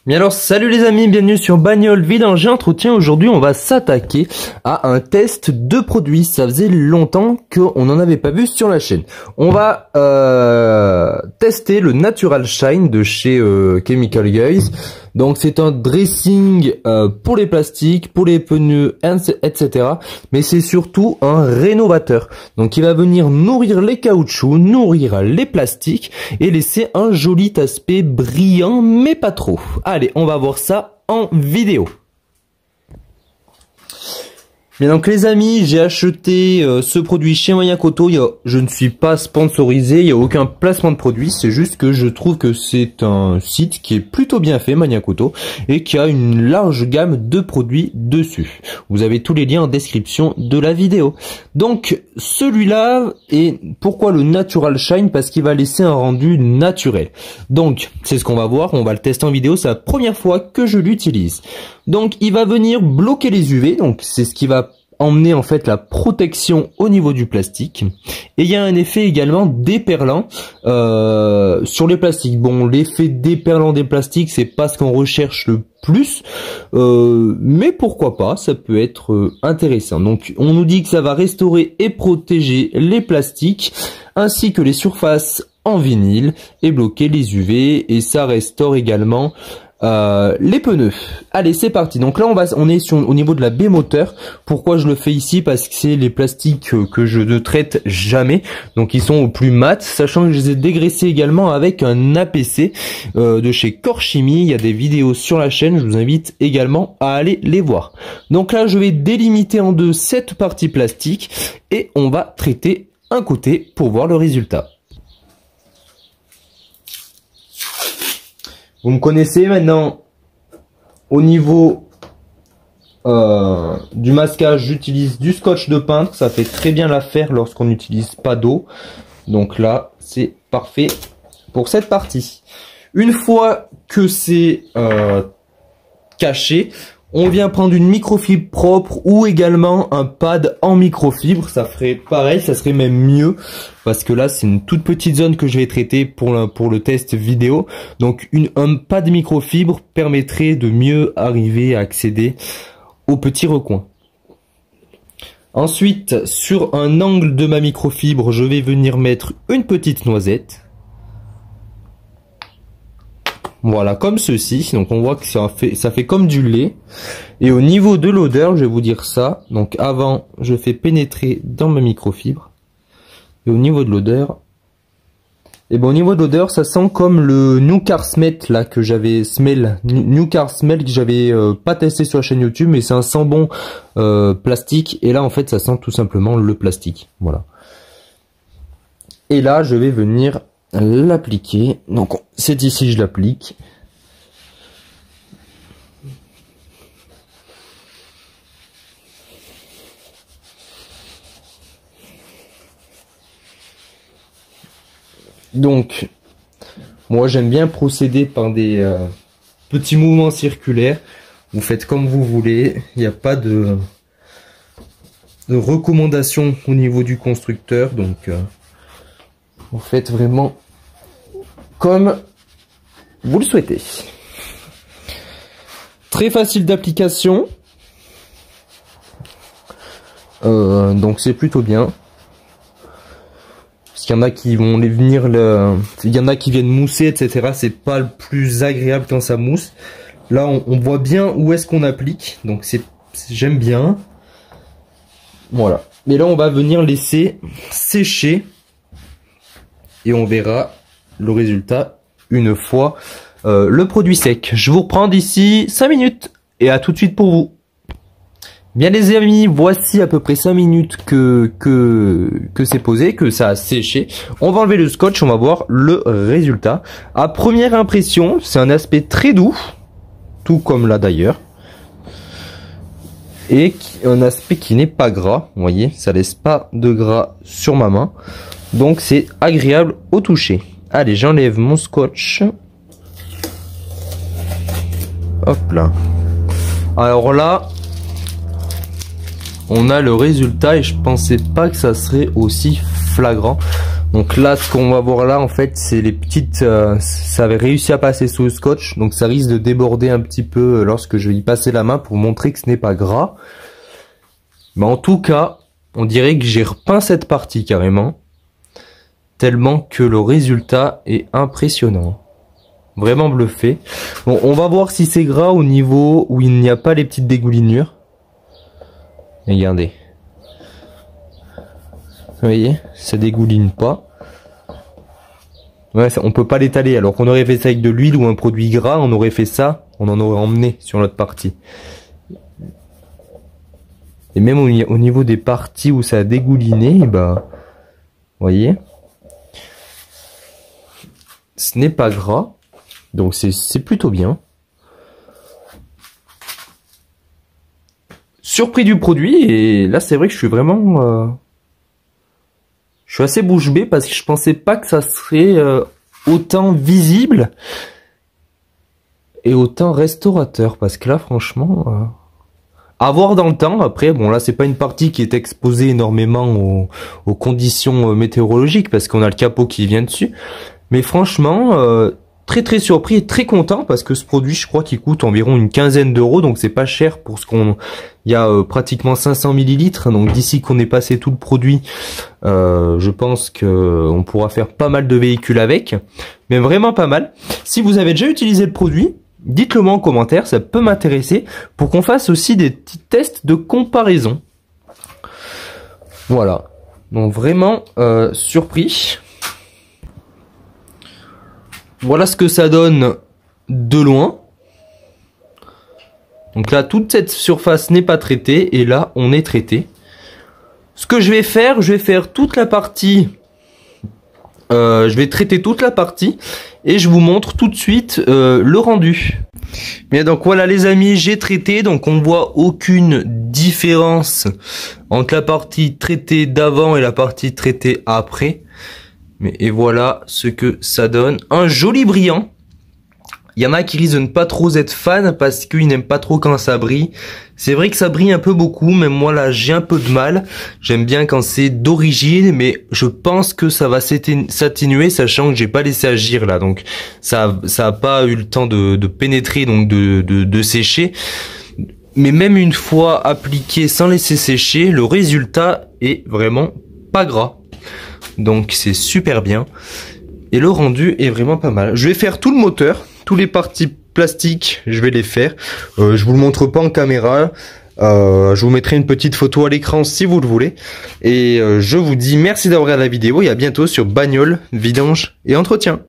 Mais alors salut les amis, bienvenue sur Bagnole Vidange Entretien. Aujourd'hui on va s'attaquer à un test de produit. Ça faisait longtemps qu'on n'en avait pas vu sur la chaîne. On va tester le Natural Shine de chez Chemical Guys. Donc c'est un dressing pour les plastiques, pour les pneus, etc. Mais c'est surtout un rénovateur. Donc il va venir nourrir les caoutchoucs, nourrir les plastiques et laisser un joli aspect brillant mais pas trop. Allez, on va voir ça en vidéo. Bien donc les amis, j'ai acheté ce produit chez Maniakoto. Je ne suis pas sponsorisé, il n'y a aucun placement de produit. C'est juste que je trouve que c'est un site qui est plutôt bien fait, Maniakoto, et qui a une large gamme de produits dessus. Vous avez tous les liens en description de la vidéo. Donc celui-là, et pourquoi le Natural Shine? Parce qu'il va laisser un rendu naturel. Donc c'est ce qu'on va voir, on va le tester en vidéo, c'est la première fois que je l'utilise. Donc il va venir bloquer les UV, donc c'est ce qui va emmener en fait la protection au niveau du plastique. Et il y a un effet également déperlant sur les plastiques. Bon, l'effet déperlant des plastiques, c'est pas ce qu'on recherche le plus, mais pourquoi pas, ça peut être intéressant. Donc on nous dit que ça va restaurer et protéger les plastiques ainsi que les surfaces en vinyle et bloquer les UV, et ça restaure également les pneus. Allez, c'est parti. Donc là on est au niveau de la baie moteur. Pourquoi je le fais ici? Parce que c'est les plastiques que je ne traite jamais, donc ils sont au plus mat, sachant que je les ai dégraissés également avec un APC de chez Corchimie. Il y a des vidéos sur la chaîne, je vous invite également à aller les voir. Donc là je vais délimiter en deux cette partie plastique et on va traiter un côté pour voir le résultat. Vous me connaissez maintenant. Au niveau du masquage, j'utilise du scotch de peintre. Ça fait très bien l'affaire lorsqu'on n'utilise pas d'eau. Donc là, c'est parfait pour cette partie. Une fois que c'est caché, on vient prendre une microfibre propre ou également un pad en microfibre. Ça ferait pareil, ça serait même mieux, parce que là c'est une toute petite zone que je vais traiter pour le test vidéo. Donc un pad microfibre permettrait de mieux arriver à accéder aux petits recoins. Ensuite, sur un angle de ma microfibre, je vais venir mettre une petite noisette. Voilà, comme ceci. Donc on voit que ça fait comme du lait. Et au niveau de l'odeur, je vais vous dire ça. Donc avant, je fais pénétrer dans ma microfibre. Et au niveau de l'odeur, ça sent comme le New Car Smell là que j'avais New Car Smell que j'avais pas testé sur la chaîne YouTube, mais c'est un sambon plastique. Et là en fait, ça sent tout simplement le plastique. Voilà. Et là, je vais venir l'appliquer. Donc c'est ici, je l'applique. Donc moi j'aime bien procéder par des petits mouvements circulaires. Vous faites comme vous voulez, il n'y a pas de recommandation au niveau du constructeur, donc vous faites vraiment comme vous le souhaitez. Très facile d'application. Donc c'est plutôt bien. Parce qu'il y en a qui vont il y en a qui viennent mousser, etc. C'est pas le plus agréable quand ça mousse. Là on voit bien où est-ce qu'on applique. Donc j'aime bien. Voilà. Mais là on va venir laisser sécher. Et on verra le résultat une fois le produit sec. Je vous reprends d'ici 5 minutes et à tout de suite pour vous. Bien les amis, voici à peu près 5 minutes que c'est posé, que ça a séché. On va enlever le scotch, on va voir le résultat. À première impression, c'est un aspect très doux, tout comme là d'ailleurs. Et un aspect qui n'est pas gras, vous voyez, ça laisse pas de gras sur ma main. Donc c'est agréable au toucher. Allez, j'enlève mon scotch. Hop là. Alors là, on a le résultat et je pensais pas que ça serait aussi flagrant. Donc là, ce qu'on va voir là, en fait, c'est les petites... ça avait réussi à passer sous le scotch, donc ça risque de déborder un petit peu lorsque je vais y passer la main pour montrer que ce n'est pas gras. Mais en tout cas, on dirait que j'ai repeint cette partie carrément, tellement que le résultat est impressionnant. Vraiment bluffé. Bon, on va voir si c'est gras au niveau où il n'y a pas les petites dégoulinures. Regardez. Vous voyez, ça dégouline pas. Ouais, ça, on peut pas l'étaler. Alors qu'on aurait fait ça avec de l'huile ou un produit gras, on aurait fait ça, on en aurait emmené sur notre partie. Et même au niveau des parties où ça a dégouliné, bah, vous voyez, ce n'est pas gras, donc c'est plutôt bien. Surpris du produit, et là c'est vrai que je suis vraiment... je suis assez bouche bée parce que je pensais pas que ça serait autant visible et autant restaurateur, parce que là franchement à voir dans le temps. Après bon, là c'est pas une partie qui est exposée énormément aux conditions météorologiques parce qu'on a le capot qui vient dessus, mais franchement très surpris et très content parce que ce produit, je crois qu'il coûte environ une quinzaine d'euros, donc c'est pas cher pour ce qu'on... Il y a pratiquement 500 millilitres, donc d'ici qu'on ait passé tout le produit, je pense que on pourra faire pas mal de véhicules avec, mais vraiment pas mal. Si vous avez déjà utilisé le produit, dites-le moi en commentaire, ça peut m'intéresser pour qu'on fasse aussi des petits tests de comparaison. Voilà, donc vraiment surpris. Voilà ce que ça donne de loin. Donc là, toute cette surface n'est pas traitée et là, on est traité. Ce que je vais faire toute la partie. Je vais traiter toute la partie et je vous montre tout de suite le rendu. Bien, donc voilà les amis, j'ai traité, donc on voit aucune différence entre la partie traitée d'avant et la partie traitée après. Mais et voilà ce que ça donne. Un joli brillant. Il y en a qui risquent de ne pas trop être fans parce qu'ils n'aiment pas trop quand ça brille. C'est vrai que ça brille un peu beaucoup, même moi là j'ai un peu de mal. J'aime bien quand c'est d'origine, mais je pense que ça va s'atténuer, sachant que j'ai pas laissé agir là. Donc ça a pas eu le temps de pénétrer, donc de sécher. Mais même une fois appliqué sans laisser sécher, le résultat est vraiment pas gras. Donc c'est super bien. Et le rendu est vraiment pas mal. Je vais faire tout le moteur. Tous les parties plastiques, je vais les faire. Je vous le montre pas en caméra. Je vous mettrai une petite photo à l'écran si vous le voulez. Et je vous dis merci d'avoir regardé la vidéo et à bientôt sur bagnole, vidange et entretien.